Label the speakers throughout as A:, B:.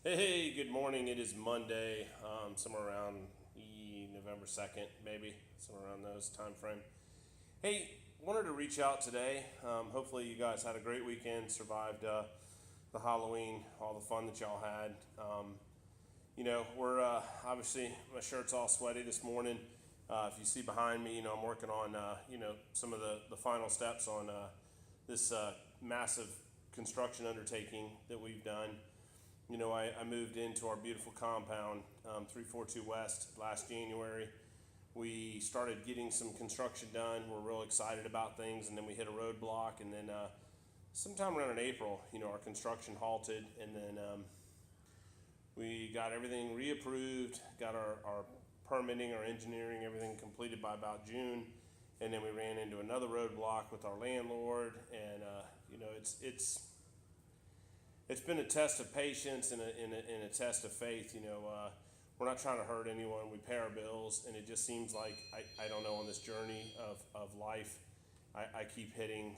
A: Hey, good morning. It is Monday, somewhere around November 2nd, maybe, somewhere around those time frame. Hey, wanted to reach out today. Hopefully, you guys had a great weekend, survived the Halloween, all the fun that y'all had. We're obviously, my shirt's all sweaty this morning. If you see behind me, I'm working on, some of the final steps on this massive construction undertaking that we've done. I moved into our beautiful compound, 342 West, last January. We started getting some construction done. We're real excited about things, and then we hit a roadblock. And then sometime around in April, our construction halted, and then we got everything reapproved, got our permitting, our engineering, everything completed by about June. And then we ran into another roadblock with our landlord, and it's been a test of patience and a test of faith. We're not trying to hurt anyone. We pay our bills, and it just seems like I don't know, on this journey of life, I keep hitting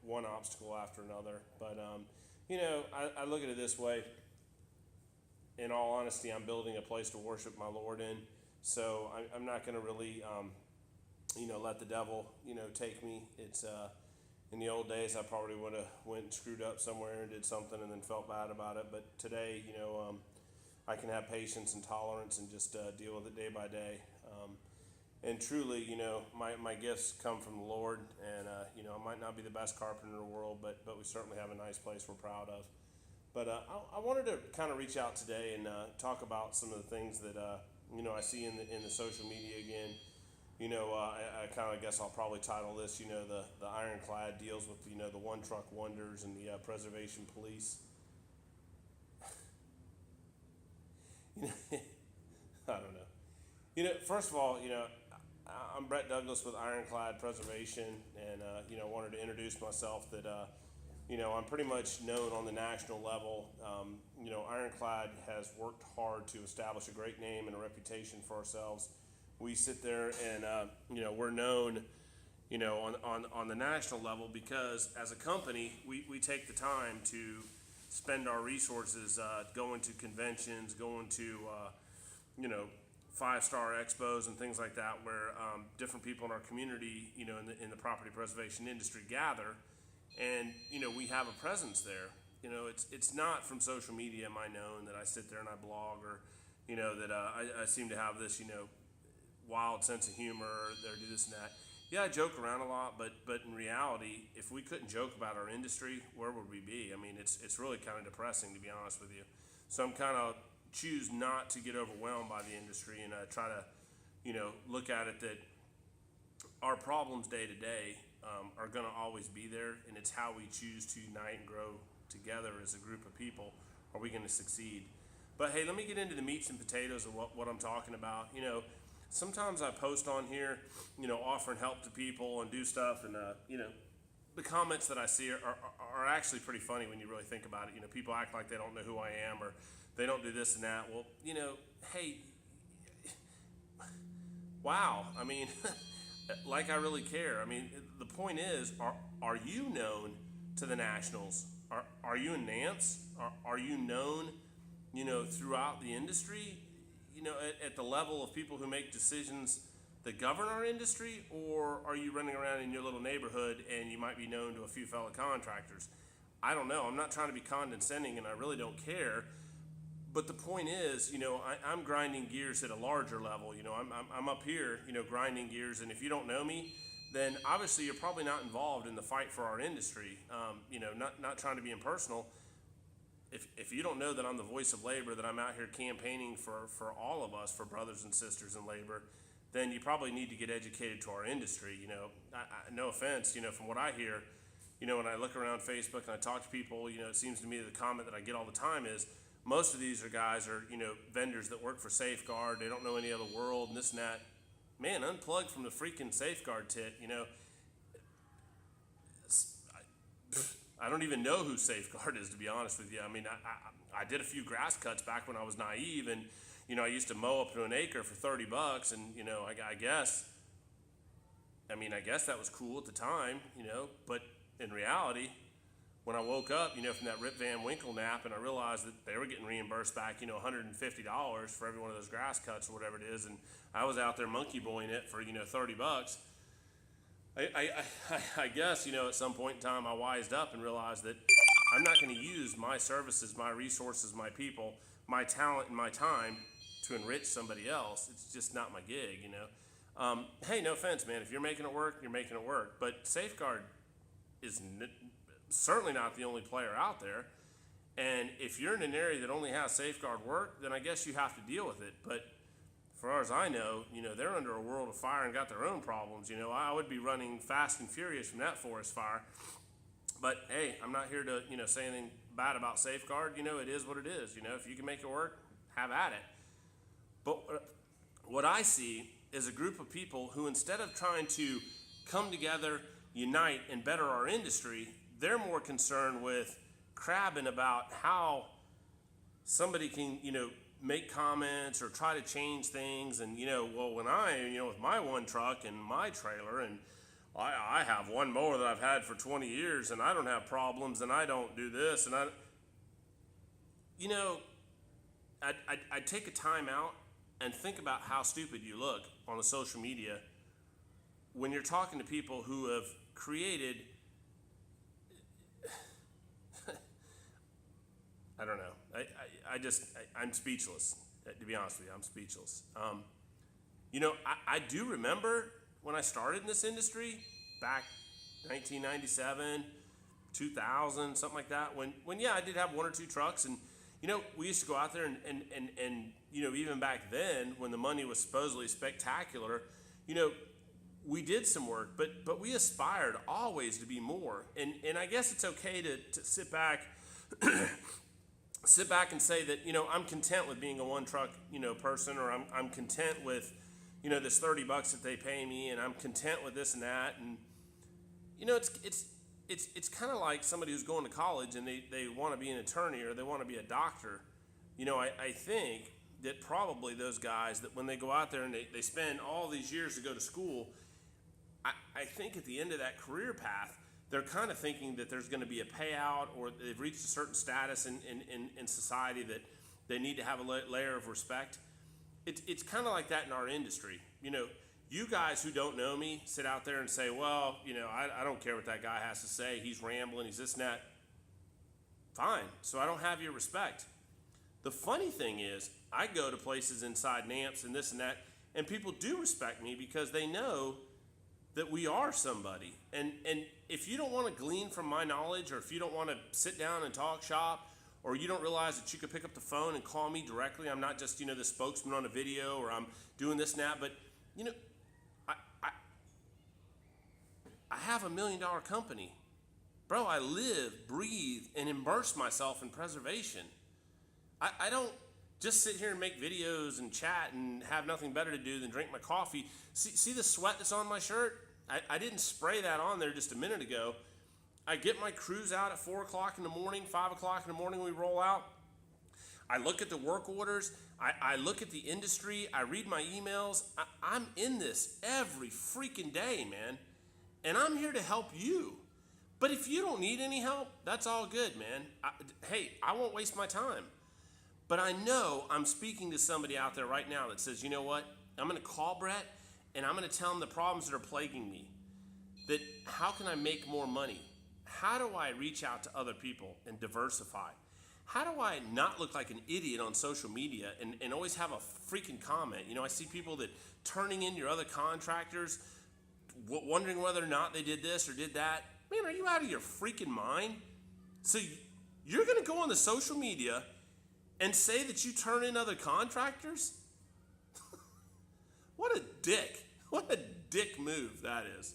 A: one obstacle after another. But I look at it this way. In all honesty, I'm building a place to worship my Lord in, so I'm not going to really let the devil take me. It's in the old days, I probably would have went and screwed up somewhere and did something and then felt bad about it. But today, I can have patience and tolerance and just deal with it day by day. And truly, my gifts come from the Lord. And I might not be the best carpenter in the world, but we certainly have a nice place we're proud of. But I wanted to kind of reach out today and talk about some of the things that I see in the social media again. I kind of guess I'll probably title this, the Ironclad deals with, the one truck wonders and the preservation police. I don't know. First of all, I'm Brett Douglas with Ironclad Preservation, and wanted to introduce myself. That I'm pretty much known on the national level. Ironclad has worked hard to establish a great name and a reputation for ourselves. We sit there and we're known on the national level because as a company we take the time to spend our resources going to conventions, going to 5-star expos and things like that, where different people in our community in the property preservation industry gather, and we have a presence there. It's not from social media am I known that I sit there and I blog, or that I seem to have this wild sense of humor, or do this and that. Yeah, I joke around a lot, but in reality, if we couldn't joke about our industry, where would we be? I mean, it's really kind of depressing, to be honest with you. So I'm kind of choose not to get overwhelmed by the industry, and try to look at it that our problems day to day are going to always be there, and it's how we choose to unite and grow together as a group of people. Are we going to succeed? But hey, let me get into the meats and potatoes of what I'm talking about. Sometimes I post on here, offering help to people and do stuff, and the comments that I see are actually pretty funny when you really think about it. People act like they don't know who I am, or they don't do this and that. Well, hey, wow. I mean, like I really care. I mean, the point is, are you known to the nationals? Are you in Nance? Are you known, throughout the industry? At the level of people who make decisions that govern our industry, or are you running around in your little neighborhood and you might be known to a few fellow contractors? I don't know. I'm not trying to be condescending, and I really don't care. But the point is, I'm grinding gears at a larger level. I'm up here, grinding gears, and if you don't know me, then obviously you're probably not involved in the fight for our industry. Not trying to be impersonal. If you don't know that I'm the voice of labor, that I'm out here campaigning for all of us, for brothers and sisters in labor, then you probably need to get educated to our industry. No offense, from what I hear, when I look around Facebook and I talk to people, it seems to me the comment that I get all the time is most of these guys are vendors that work for Safeguard. They don't know any other world and this and that. Man, unplug from the freaking Safeguard tit. I don't even know who Safeguard is, to be honest with you. I mean, I did a few grass cuts back when I was naive, and I used to mow up to an acre for $30, and I guess that was cool at the time, but in reality, when I woke up, from that Rip Van Winkle nap, and I realized that they were getting reimbursed back, $150 for every one of those grass cuts or whatever it is, and I was out there monkey boying it for, $30. I guess, at some point in time I wised up and realized that I'm not going to use my services, my resources, my people, my talent, and my time to enrich somebody else. It's just not my gig, Hey, no offense, man. If you're making it work, you're making it work. But Safeguard is certainly not the only player out there. And if you're in an area that only has Safeguard work, then I guess you have to deal with it. But as far as I know, they're under a world of fire and got their own problems. I would be running fast and furious from that forest fire. But hey, I'm not here to, say anything bad about Safeguard. It is what it is. If you can make it work, have at it. But what I see is a group of people who, instead of trying to come together, unite, and better our industry, they're more concerned with crabbing about how somebody can, make comments or try to change things. And, well, when I, with my one truck and my trailer, and I have one mower that I've had for 20 years and I don't have problems and I don't do this and I'd take a time out and think about how stupid you look on the social media when you're talking to people who have created, I don't know. I'm speechless. To be honest with you, I'm speechless. I do remember when I started in this industry back 1997, 2000, something like that, when I did have one or two trucks, and we used to go out there and even back then when the money was supposedly spectacular, we did some work, but we aspired always to be more. And I guess it's okay to sit back and say that, I'm content with being a one truck, person, or I'm content with, this $30 that they pay me, and I'm content with this and that. And, it's kind of like somebody who's going to college and they want to be an attorney or they want to be a doctor. I think that probably those guys that when they go out there and they spend all these years to go to school, I think at the end of that career path, they're kind of thinking that there's going to be a payout or they've reached a certain status in society that they need to have a layer of respect. It's kind of like that in our industry. You guys who don't know me sit out there and say, well, I don't care what that guy has to say. He's rambling. He's this and that. Fine. So I don't have your respect. The funny thing is I go to places inside NAMPS and this and that, and people do respect me because they know that we are somebody. And if you don't want to glean from my knowledge, or if you don't want to sit down and talk shop, or you don't realize that you could pick up the phone and call me directly, I'm not just, the spokesman on a video, or I'm doing this and that, but, I have $1 million company. Bro, I live, breathe, and immerse myself in preservation. I don't just sit here and make videos and chat and have nothing better to do than drink my coffee. See the sweat that's on my shirt? I didn't spray that on there just a minute ago. I get my crews out at 4 o'clock in the morning, 5 o'clock in the morning we roll out. I look at the work orders. I look at the industry. I read my emails. I'm in this every freaking day, man. And I'm here to help you. But if you don't need any help, that's all good, man. I won't waste my time. But I know I'm speaking to somebody out there right now that says, you know what? I'm going to call Brett and I'm going to tell him the problems that are plaguing me. That how can I make more money? How do I reach out to other people and diversify? How do I not look like an idiot on social media and always have a freaking comment? I see people that turning in your other contractors, wondering whether or not they did this or did that. Man, are you out of your freaking mind? So you're going to go on the social media and say that you turn in other contractors? What a dick. What a dick move that is.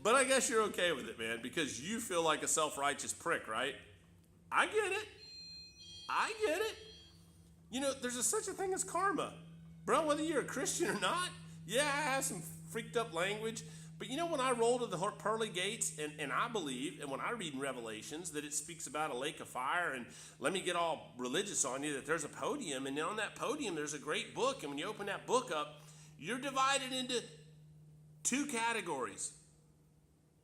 A: But I guess you're okay with it, man, because you feel like a self-righteous prick, right? I get it. There's such a thing as karma. Bro, whether you're a Christian or not, yeah, I have some freaked up language. But when I roll to the pearly gates, and I believe, and when I read in Revelations, that it speaks about a lake of fire, and let me get all religious on you, that there's a podium, and on that podium there's a great book, and when you open that book up, you're divided into 2 categories.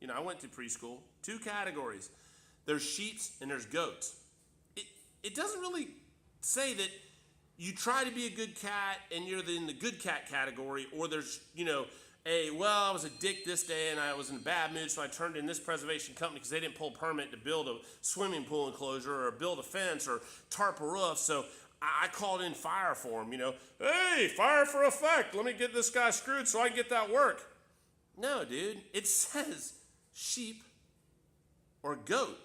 A: I went to preschool, Two categories. There's sheeps and there's goats. It doesn't really say that you try to be a good cat and you're in the good cat category, or there's, I was a dick this day and I was in a bad mood, so I turned in this preservation company because they didn't pull a permit to build a swimming pool enclosure or build a fence or tarp a roof, so I called in fire for them, Hey, fire for effect. Let me get this guy screwed so I can get that work. No, dude. It says sheep or goat.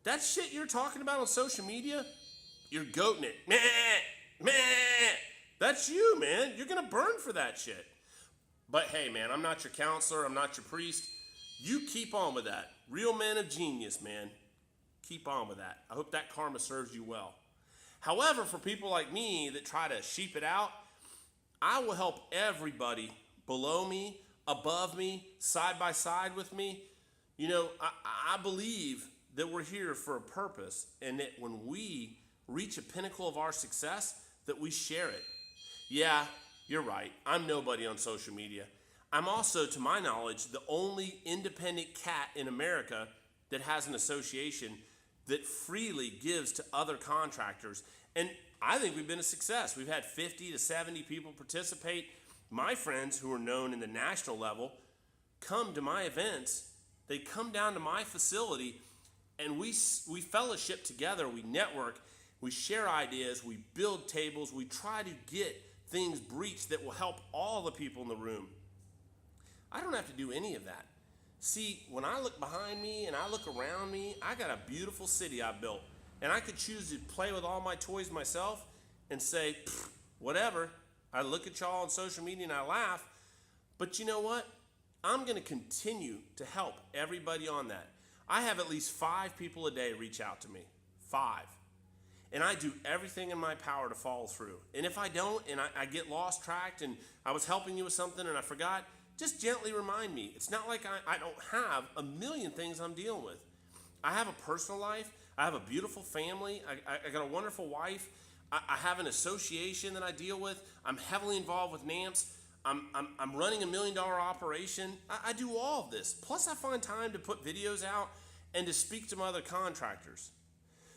A: That shit you're talking about on social media, you're goating it. Meh, meh. That's you, man. You're going to burn for that shit. But hey, man, I'm not your counselor. I'm not your priest. You keep on with that. Real man of genius, man. Keep on with that. I hope that karma serves you well. However, for people like me that try to sheep it out, I will help everybody below me, above me, side by side with me. I believe that we're here for a purpose, and that when we reach a pinnacle of our success, that we share it. Yeah, you're right. I'm nobody on social media. I'm also, to my knowledge, the only independent cat in America that has an association that freely gives to other contractors. And I think we've been a success. We've had 50 to 70 people participate. My friends who are known in the national level come to my events. They come down to my facility, and we fellowship together. We network. We share ideas. We build tables. We try to get things breached that will help all the people in the room. I don't have to do any of that. See, when I look behind me and I look around me, I got a beautiful city I built. And I could choose to play with all my toys myself and say, whatever. I look at y'all on social media and I laugh. But you know what? I'm going to continue to help everybody on that. I have at least 5 people a day reach out to me. 5. And I do everything in my power to follow through. And if I don't, and I get lost tracked and I was helping you with something and I forgot, just gently remind me. It's not like I don't have a million things I'm dealing with. I have a personal life. I have a beautiful family. I got a wonderful wife. I have an association that I deal with. I'm heavily involved with NAMPS. I'm running $1 million operation. I do all of this. Plus I find time to put videos out and to speak to my other contractors.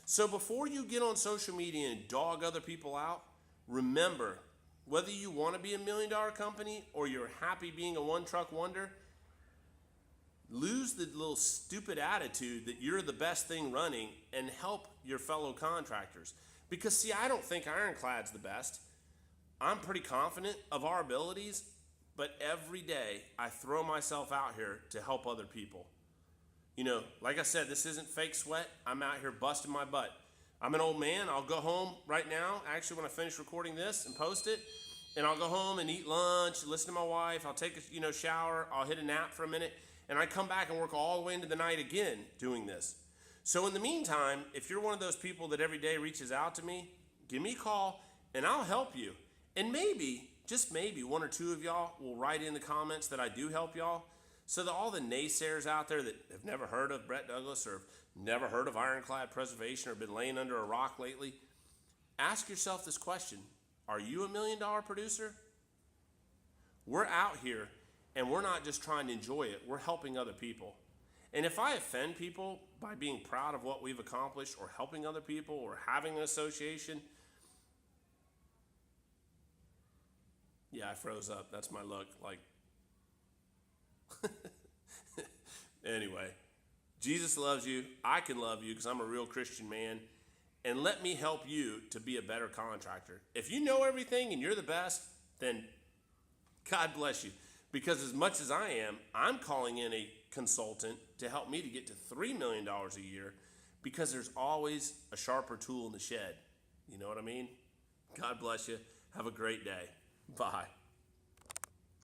A: So before you get on social media and dog other people out, remember, whether you want to be $1 million company or you're happy being a one-truck wonder, lose the little stupid attitude that you're the best thing running and help your fellow contractors. Because see, I don't think Ironclad's the best. I'm pretty confident of our abilities, but every day I throw myself out here to help other people. Like I said, this isn't fake sweat. I'm out here busting my butt. I'm an old man. I'll go home right now, actually, when I finish recording this and post it, and I'll go home and eat lunch, listen to my wife. I'll take a shower. I'll hit a nap for a minute, and I come back and work all the way into the night again doing this. So in the meantime, if you're one of those people that every day reaches out to me, give me a call, and I'll help you. And maybe, just maybe, 1 or 2 of y'all will write in the comments that I do help y'all, so that all the naysayers out there that have never heard of Brett Douglas or never heard of Ironclad Preservation or been laying under a rock lately, ask yourself this question. Are you a $1 million producer? We're out here, and we're not just trying to enjoy it. We're helping other people. And if I offend people by being proud of what we've accomplished or helping other people or having an association, yeah, I froze up. That's my look. Anyway, Jesus loves you. I can love you because I'm a real Christian man. And let me help you to be a better contractor. If you know everything and you're the best, then God bless you. Because as much as I am, I'm calling in a consultant to help me to get to $3 million a year, because there's always a sharper tool in the shed. You know what I mean? God bless you. Have a great day. Bye.